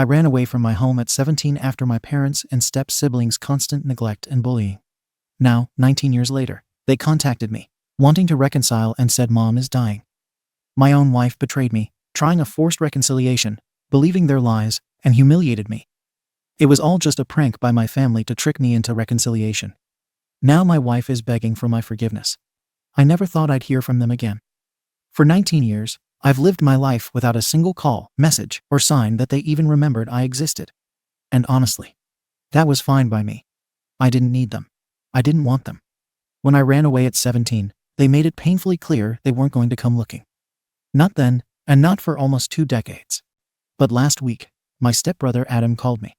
I ran away from my home at 17 after my parents' and step-siblings' constant neglect and bullying. Now, 19 years later, they contacted me, wanting to reconcile and said Mom is dying. My own wife betrayed me, trying a forced reconciliation, believing their lies, and humiliated me. It was all just a prank by my family to trick me into reconciliation. Now my wife is begging for my forgiveness. I never thought I'd hear from them again. For 19 years, I've lived my life without a single call, message, or sign that they even remembered I existed. And honestly, that was fine by me. I didn't need them. I didn't want them. When I ran away at 17, they made it painfully clear they weren't going to come looking. Not then, and not for almost 2 decades. But last week, my stepbrother Adam called me.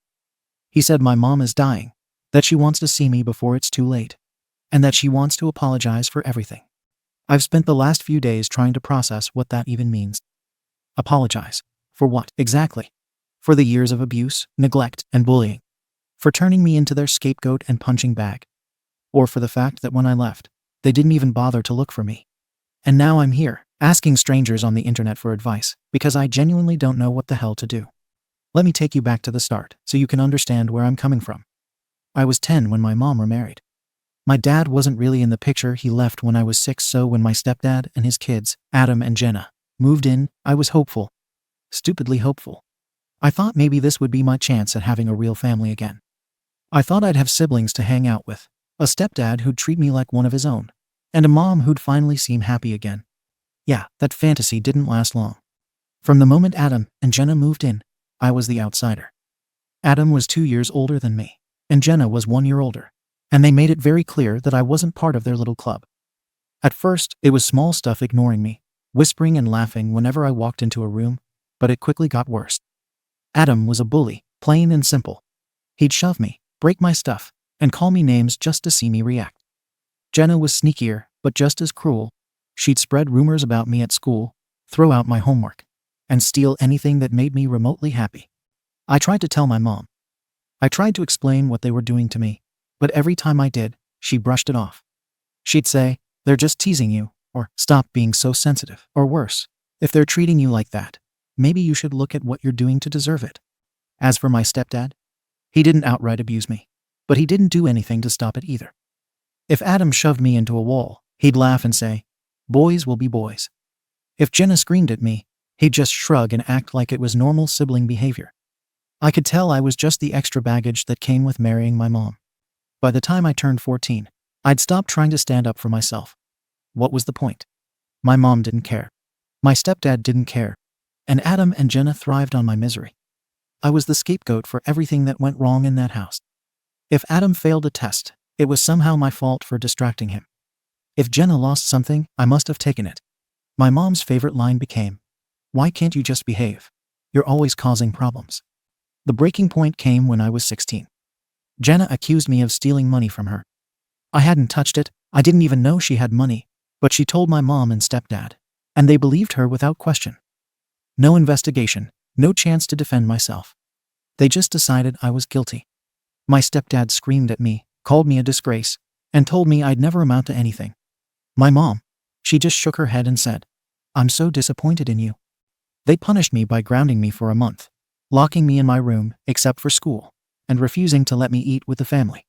He said my mom is dying, that she wants to see me before it's too late, and that she wants to apologize for everything. I've spent the last few days trying to process what that even means. Apologize. For what, exactly? For the years of abuse, neglect, and bullying? For turning me into their scapegoat and punching bag? Or for the fact that when I left, they didn't even bother to look for me? And now I'm here, asking strangers on the internet for advice, because I genuinely don't know what the hell to do. Let me take you back to the start, so you can understand where I'm coming from. I was 10 when my mom remarried. My dad wasn't really in the picture. He left when I was 6, so when my stepdad and his kids, Adam and Jenna, moved in, I was hopeful. Stupidly hopeful. I thought maybe this would be my chance at having a real family again. I thought I'd have siblings to hang out with, a stepdad who'd treat me like one of his own, and a mom who'd finally seem happy again. Yeah, that fantasy didn't last long. From the moment Adam and Jenna moved in, I was the outsider. Adam was 2 years older than me, and Jenna was 1 year older, and they made it very clear that I wasn't part of their little club. At first, it was small stuff ignoring me, whispering and laughing whenever I walked into a room, but it quickly got worse. Adam was a bully, plain and simple. He'd shove me, break my stuff, and call me names just to see me react. Jenna was sneakier, but just as cruel. She'd spread rumors about me at school, throw out my homework, and steal anything that made me remotely happy. I tried to tell my mom. I tried to explain what they were doing to me, but every time I did, she brushed it off. She'd say, "They're just teasing you," or "Stop being so sensitive," or worse, "If they're treating you like that, maybe you should look at what you're doing to deserve it." As for my stepdad, he didn't outright abuse me, but he didn't do anything to stop it either. If Adam shoved me into a wall, he'd laugh and say, "Boys will be boys." If Jenna screamed at me, he'd just shrug and act like it was normal sibling behavior. I could tell I was just the extra baggage that came with marrying my mom. By the time I turned 14, I'd stopped trying to stand up for myself. What was the point? My mom didn't care. My stepdad didn't care. And Adam and Jenna thrived on my misery. I was the scapegoat for everything that went wrong in that house. If Adam failed a test, it was somehow my fault for distracting him. If Jenna lost something, I must have taken it. My mom's favorite line became, "Why can't you just behave? You're always causing problems." The breaking point came when I was 16. Jenna accused me of stealing money from her. I hadn't touched it, I didn't even know she had money, but she told my mom and stepdad, and they believed her without question. No investigation, no chance to defend myself. They just decided I was guilty. My stepdad screamed at me, called me a disgrace, and told me I'd never amount to anything. My mom, she just shook her head and said, "I'm so disappointed in you." They punished me by grounding me for a month, locking me in my room, except for school, and refusing to let me eat with the family.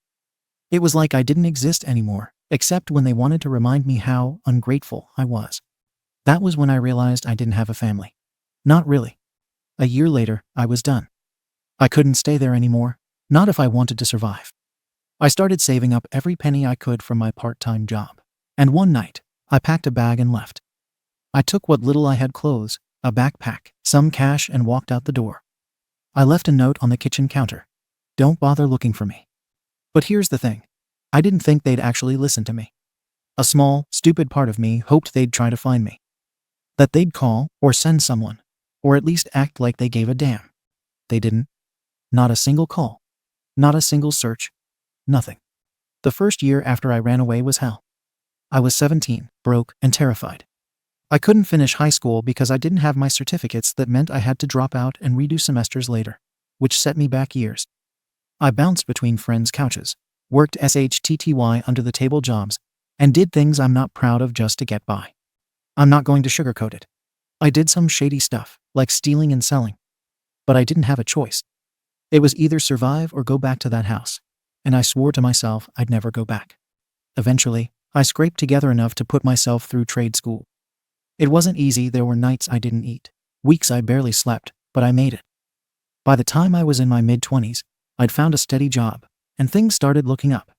It was like I didn't exist anymore, except when they wanted to remind me how ungrateful I was. That was when I realized I didn't have a family. Not really. A year later, I was done. I couldn't stay there anymore, not if I wanted to survive. I started saving up every penny I could from my part-time job, and one night, I packed a bag and left. I took what little I had: clothes, a backpack, some cash, and walked out the door. I left a note on the kitchen counter. "Don't bother looking for me." But here's the thing. I didn't think they'd actually listen to me. A small, stupid part of me hoped they'd try to find me. That they'd call, or send someone, or at least act like they gave a damn. They didn't. Not a single call. Not a single search. Nothing. The first year after I ran away was hell. I was 17, broke, and terrified. I couldn't finish high school because I didn't have my certificates. That meant I had to drop out and redo semesters later, which set me back years. I bounced between friends' couches, worked SHTTY under-the-table jobs, and did things I'm not proud of just to get by. I'm not going to sugarcoat it. I did some shady stuff, like stealing and selling. but I didn't have a choice. It was either survive or go back to that house, and I swore to myself I'd never go back. Eventually, I scraped together enough to put myself through trade school. It wasn't easy. There were nights I didn't eat, weeks I barely slept, but I made it. By the time I was in my mid-20s, I'd found a steady job, and things started looking up.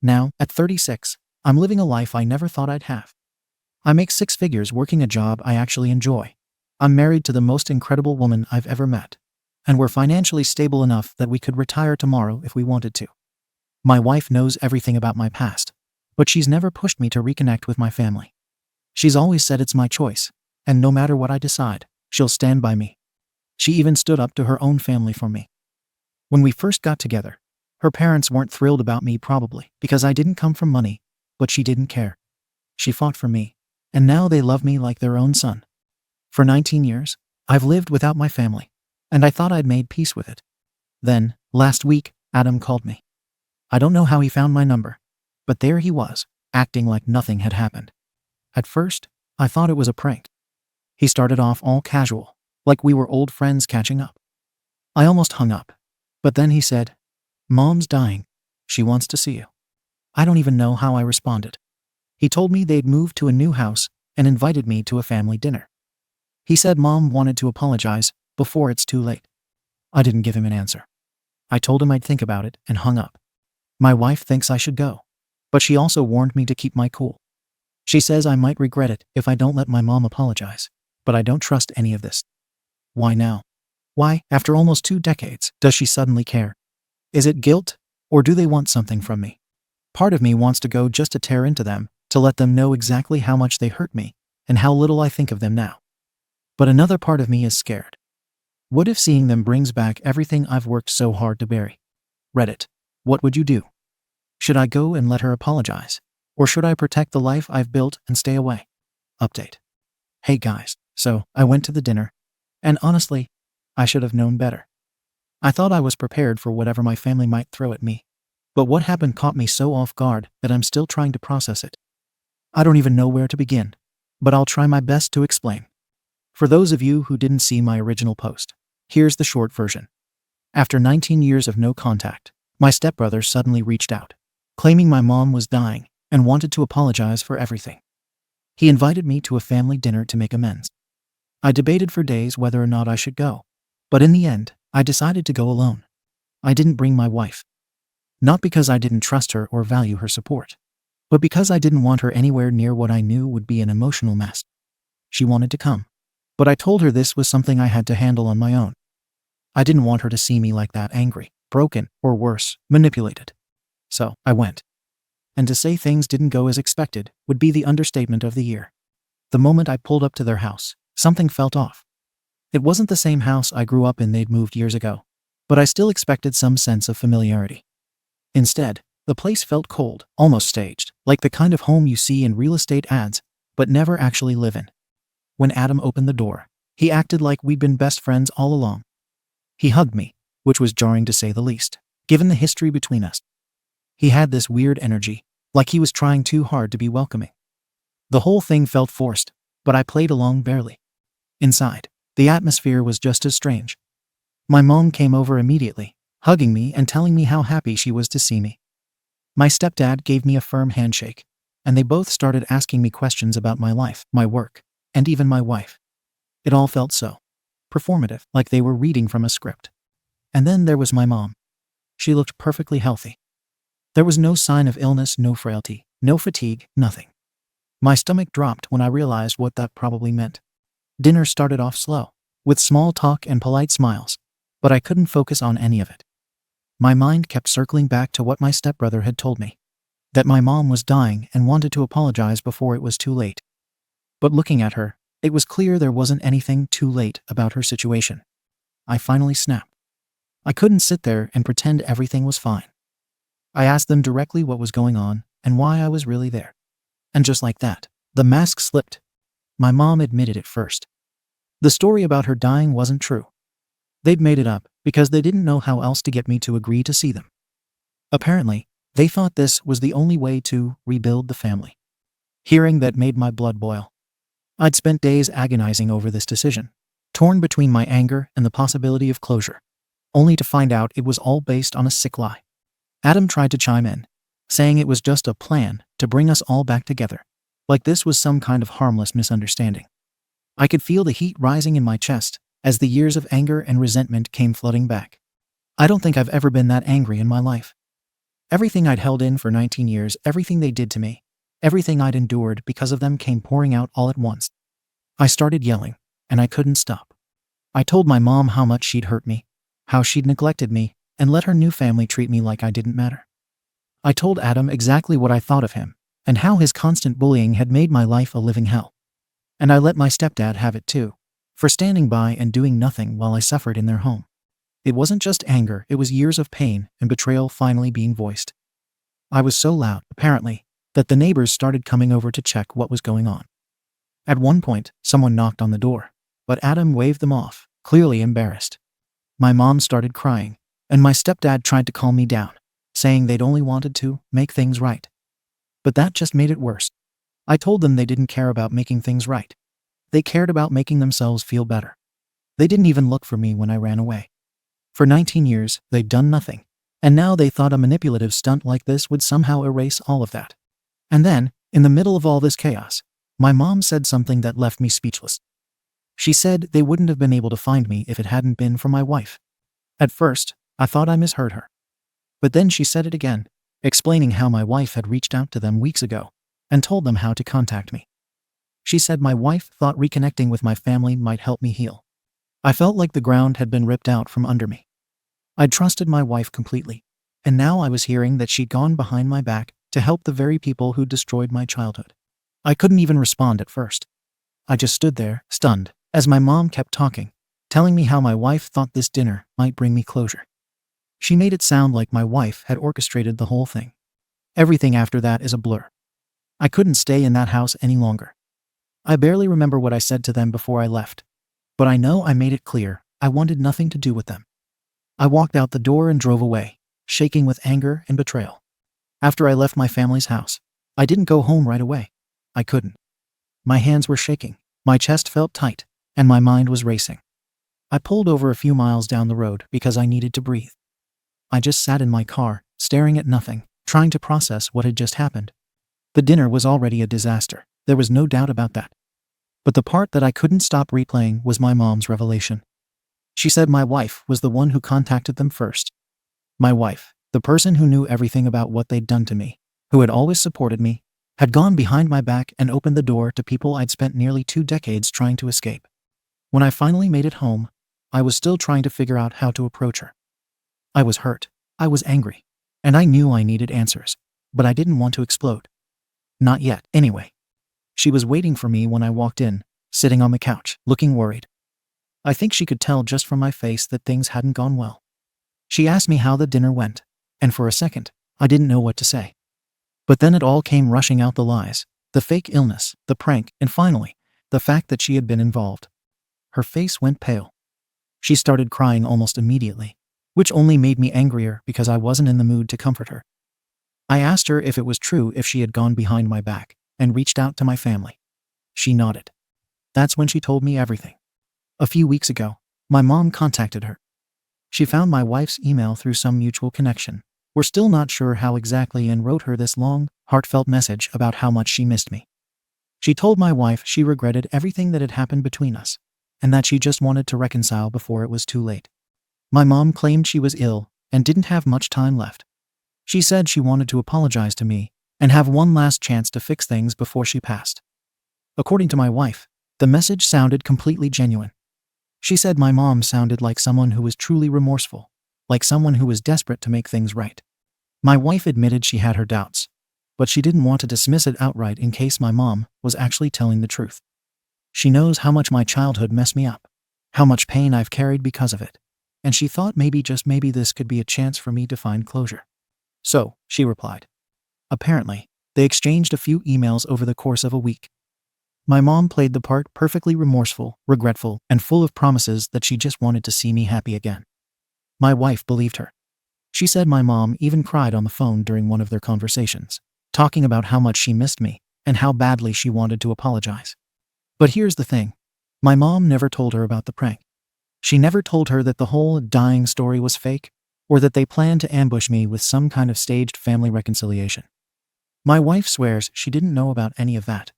Now, at 36, I'm living a life I never thought I'd have. I make 6 figures working a job I actually enjoy. I'm married to the most incredible woman I've ever met, and we're financially stable enough that we could retire tomorrow if we wanted to. My wife knows everything about my past, but she's never pushed me to reconnect with my family. She's always said it's my choice, and no matter what I decide, she'll stand by me. She even stood up to her own family for me. When we first got together, her parents weren't thrilled about me, probably because I didn't come from money, but she didn't care. She fought for me, and now they love me like their own son. For 19 years, I've lived without my family, and I thought I'd made peace with it. Then, last week, Adam called me. I don't know how he found my number, but there he was, acting like nothing had happened. At first, I thought it was a prank. He started off all casual, like we were old friends catching up. I almost hung up, but then he said, "Mom's dying. She wants to see you." I don't even know how I responded. He told me they'd moved to a new house and invited me to a family dinner. He said Mom wanted to apologize before it's too late. I didn't give him an answer. I told him I'd think about it and hung up. My wife thinks I should go, but she also warned me to keep my cool. She says I might regret it if I don't let my mom apologize, but I don't trust any of this. Why now? Why, after almost 2 decades, does she suddenly care? Is it guilt, or do they want something from me? Part of me wants to go just to tear into them, to let them know exactly how much they hurt me, and how little I think of them now. But another part of me is scared. What if seeing them brings back everything I've worked so hard to bury? Reddit. What would you do? Should I go and let her apologize? Or should I protect the life I've built and stay away? Update. Hey guys, so I went to the dinner, and honestly, I should have known better. I thought I was prepared for whatever my family might throw at me, but what happened caught me so off guard that I'm still trying to process it. I don't even know where to begin, but I'll try my best to explain. For those of you who didn't see my original post, here's the short version. After 19 years of no contact, my stepbrother suddenly reached out, claiming my mom was dying and wanted to apologize for everything. He invited me to a family dinner to make amends. I debated for days whether or not I should go, but in the end, I decided to go alone. I didn't bring my wife. Not because I didn't trust her or value her support, but because I didn't want her anywhere near what I knew would be an emotional mess. She wanted to come, but I told her this was something I had to handle on my own. I didn't want her to see me like that, angry, broken, or worse, manipulated. So, I went. And to say things didn't go as expected would be the understatement of the year. The moment I pulled up to their house, something felt off. It wasn't the same house I grew up in. They'd moved years ago, but I still expected some sense of familiarity. Instead, the place felt cold, almost staged, like the kind of home you see in real estate ads, but never actually live in. When Adam opened the door, he acted like we'd been best friends all along. He hugged me, which was jarring to say the least, given the history between us. He had this weird energy, like he was trying too hard to be welcoming. The whole thing felt forced, but I played along barely. Inside, the atmosphere was just as strange. My mom came over immediately, hugging me and telling me how happy she was to see me. My stepdad gave me a firm handshake, and they both started asking me questions about my life, my work, and even my wife. It all felt so performative, like they were reading from a script. And then there was my mom. She looked perfectly healthy. There was no sign of illness, no frailty, no fatigue, nothing. My stomach dropped when I realized what that probably meant. Dinner started off slow, with small talk and polite smiles, but I couldn't focus on any of it. My mind kept circling back to what my stepbrother had told me, that my mom was dying and wanted to apologize before it was too late. But looking at her, it was clear there wasn't anything too late about her situation. I finally snapped. I couldn't sit there and pretend everything was fine. I asked them directly what was going on and why I was really there. And just like that, the mask slipped. My mom admitted it first. The story about her dying wasn't true. They'd made it up because they didn't know how else to get me to agree to see them. Apparently, they thought this was the only way to rebuild the family. Hearing that made my blood boil. I'd spent days agonizing over this decision. torn between my anger and the possibility of closure, only to find out it was all based on a sick lie. Adam tried to chime in, saying it was just a plan to bring us all back together, like this was some kind of harmless misunderstanding. I could feel the heat rising in my chest as the years of anger and resentment came flooding back. I don't think I've ever been that angry in my life. Everything I'd held in for 19 years, everything they did to me, everything I'd endured because of them came pouring out all at once. I started yelling, and I couldn't stop. I told my mom how much she'd hurt me, how she'd neglected me, and let her new family treat me like I didn't matter. I told Adam exactly what I thought of him, and how his constant bullying had made my life a living hell. And I let my stepdad have it too, for standing by and doing nothing while I suffered in their home. It wasn't just anger, it was years of pain and betrayal finally being voiced. I was so loud, apparently, that the neighbors started coming over to check what was going on. At one point, someone knocked on the door, but Adam waved them off, clearly embarrassed. My mom started crying, and my stepdad tried to calm me down, saying they'd only wanted to make things right. But that just made it worse. I told them they didn't care about making things right. They cared about making themselves feel better. They didn't even look for me when I ran away. For 19 years, they'd done nothing, and now they thought a manipulative stunt like this would somehow erase all of that. And then, in the middle of all this chaos, my mom said something that left me speechless. She said they wouldn't have been able to find me if it hadn't been for my wife. At first, I thought I misheard her. But then she said it again, explaining how my wife had reached out to them weeks ago and told them how to contact me. She said my wife thought reconnecting with my family might help me heal. I felt like the ground had been ripped out from under me. I'd trusted my wife completely, and now I was hearing that she'd gone behind my back to help the very people who destroyed my childhood. I couldn't even respond at first. I just stood there, stunned, as my mom kept talking, telling me how my wife thought this dinner might bring me closure. She made it sound like my wife had orchestrated the whole thing. Everything after that is a blur. I couldn't stay in that house any longer. I barely remember what I said to them before I left, but I know I made it clear I wanted nothing to do with them. I walked out the door and drove away, shaking with anger and betrayal. After I left my family's house, I didn't go home right away. I couldn't. My hands were shaking, my chest felt tight, and my mind was racing. I pulled over a few miles down the road because I needed to breathe. I just sat in my car, staring at nothing, trying to process what had just happened. The dinner was already a disaster, there was no doubt about that. But the part that I couldn't stop replaying was my mom's revelation. She said my wife was the one who contacted them first. My wife, the person who knew everything about what they'd done to me, who had always supported me, had gone behind my back and opened the door to people I'd spent nearly 2 decades trying to escape. When I finally made it home, I was still trying to figure out how to approach her. I was hurt, I was angry, and I knew I needed answers, but I didn't want to explode. Not yet, anyway. She was waiting for me when I walked in, sitting on the couch, looking worried. I think she could tell just from my face that things hadn't gone well. She asked me how the dinner went, and for a second, I didn't know what to say. But then it all came rushing out, the lies, the fake illness, the prank, and finally, the fact that she had been involved. Her face went pale. She started crying almost immediately, which only made me angrier because I wasn't in the mood to comfort her. I asked her if it was true if she had gone behind my back and reached out to my family. She nodded. That's when she told me everything. A few weeks ago, my mom contacted her. She found my wife's email through some mutual connection. We're still not sure how exactly, and wrote her this long, heartfelt message about how much she missed me. She told my wife she regretted everything that had happened between us, and that she just wanted to reconcile before it was too late. My mom claimed she was ill and didn't have much time left. She said she wanted to apologize to me and have one last chance to fix things before she passed. According to my wife, the message sounded completely genuine. She said my mom sounded like someone who was truly remorseful, like someone who was desperate to make things right. My wife admitted she had her doubts, but she didn't want to dismiss it outright in case my mom was actually telling the truth. She knows how much my childhood messed me up, how much pain I've carried because of it, and she thought maybe, just maybe, this could be a chance for me to find closure. So, she replied. Apparently, they exchanged a few emails over the course of a week. My mom played the part perfectly, remorseful, regretful, and full of promises that she just wanted to see me happy again. My wife believed her. She said my mom even cried on the phone during one of their conversations, talking about how much she missed me and how badly she wanted to apologize. But here's the thing. My mom never told her about the prank. She never told her that the whole dying story was fake, or that they planned to ambush me with some kind of staged family reconciliation. My wife swears she didn't know about any of that.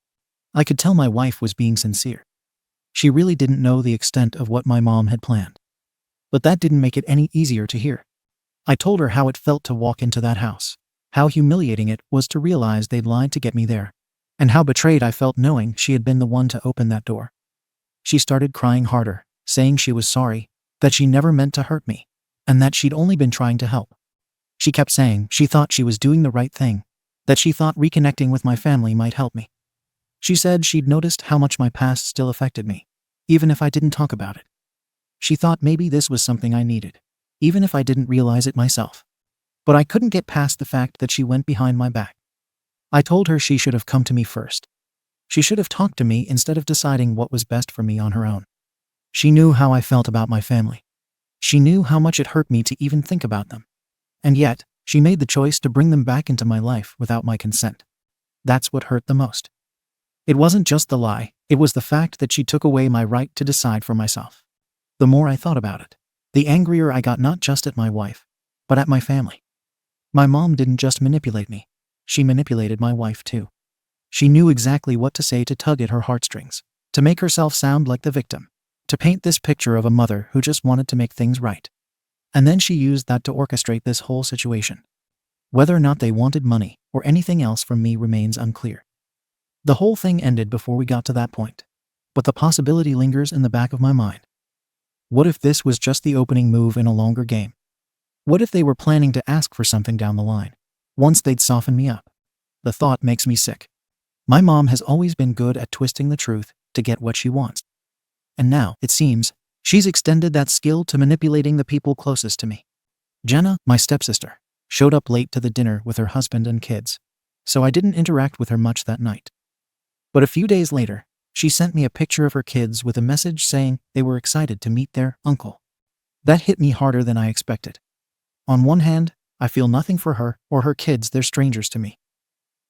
I could tell my wife was being sincere. She really didn't know the extent of what my mom had planned. But that didn't make it any easier to hear. I told her how it felt to walk into that house, how humiliating it was to realize they'd lied to get me there, and how betrayed I felt knowing she had been the one to open that door. She started crying harder, saying she was sorry, that she never meant to hurt me, and that she'd only been trying to help. She kept saying she thought she was doing the right thing, that she thought reconnecting with my family might help me. She said she'd noticed how much my past still affected me, even if I didn't talk about it. She thought maybe this was something I needed, even if I didn't realize it myself. But I couldn't get past the fact that she went behind my back. I told her she should have come to me first. She should have talked to me instead of deciding what was best for me on her own. She knew how I felt about my family. She knew how much it hurt me to even think about them. And yet, she made the choice to bring them back into my life without my consent. That's what hurt the most. It wasn't just the lie, it was the fact that she took away my right to decide for myself. The more I thought about it, the angrier I got, not just at my wife, but at my family. My mom didn't just manipulate me, she manipulated my wife too. She knew exactly what to say to tug at her heartstrings, to make herself sound like the victim, to paint this picture of a mother who just wanted to make things right. And then she used that to orchestrate this whole situation. Whether or not they wanted money or anything else from me remains unclear. The whole thing ended before we got to that point, but the possibility lingers in the back of my mind. What if this was just the opening move in a longer game? What if they were planning to ask for something down the line, once they'd soften me up? The thought makes me sick. My mom has always been good at twisting the truth to get what she wants. And now, it seems, she's extended that skill to manipulating the people closest to me. Jenna, my stepsister, showed up late to the dinner with her husband and kids, so I didn't interact with her much that night. But a few days later, she sent me a picture of her kids with a message saying they were excited to meet their uncle. That hit me harder than I expected. On one hand, I feel nothing for her or her kids, they're strangers to me.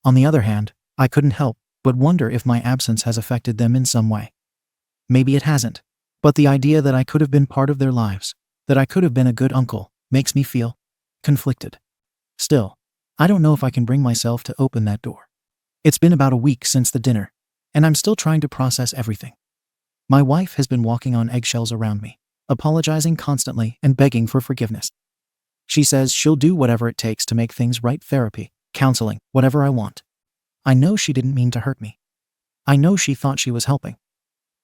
On the other hand, I couldn't help but wonder if my absence has affected them in some way. Maybe it hasn't, but the idea that I could have been part of their lives, that I could have been a good uncle, makes me feel conflicted. Still, I don't know if I can bring myself to open that door. It's been about a week since the dinner, and I'm still trying to process everything. My wife has been walking on eggshells around me, apologizing constantly and begging for forgiveness. She says she'll do whatever it takes to make things right, therapy, counseling, whatever I want. I know she didn't mean to hurt me. I know she thought she was helping.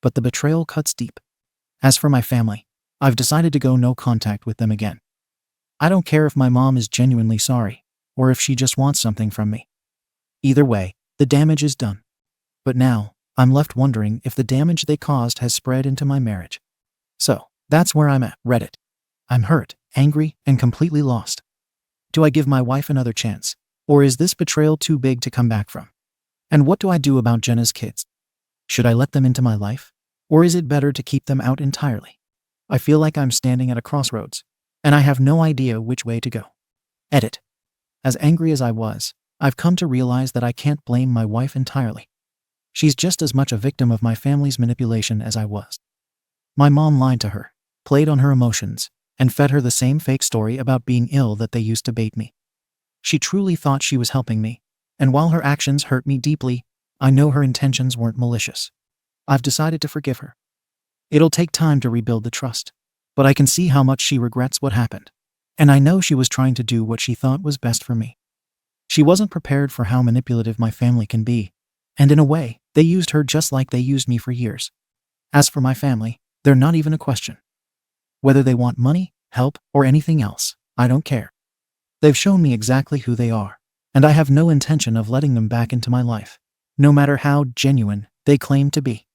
But the betrayal cuts deep. As for my family, I've decided to go no contact with them again. I don't care if my mom is genuinely sorry, or if she just wants something from me. Either way, the damage is done. But now, I'm left wondering if the damage they caused has spread into my marriage. So, that's where I'm at, Reddit. I'm hurt, angry, and completely lost. Do I give my wife another chance? Or is this betrayal too big to come back from? And what do I do about Jenna's kids? Should I let them into my life? Or is it better to keep them out entirely? I feel like I'm standing at a crossroads, and I have no idea which way to go. Edit. As angry as I was, I've come to realize that I can't blame my wife entirely. She's just as much a victim of my family's manipulation as I was. My mom lied to her, played on her emotions, and fed her the same fake story about being ill that they used to bait me. She truly thought she was helping me, and while her actions hurt me deeply, I know her intentions weren't malicious. I've decided to forgive her. It'll take time to rebuild the trust, but I can see how much she regrets what happened, and I know she was trying to do what she thought was best for me. She wasn't prepared for how manipulative my family can be, and in a way, they used her just like they used me for years. As for my family, they're not even a question. Whether they want money, help, or anything else, I don't care. They've shown me exactly who they are, and I have no intention of letting them back into my life, no matter how genuine they claim to be.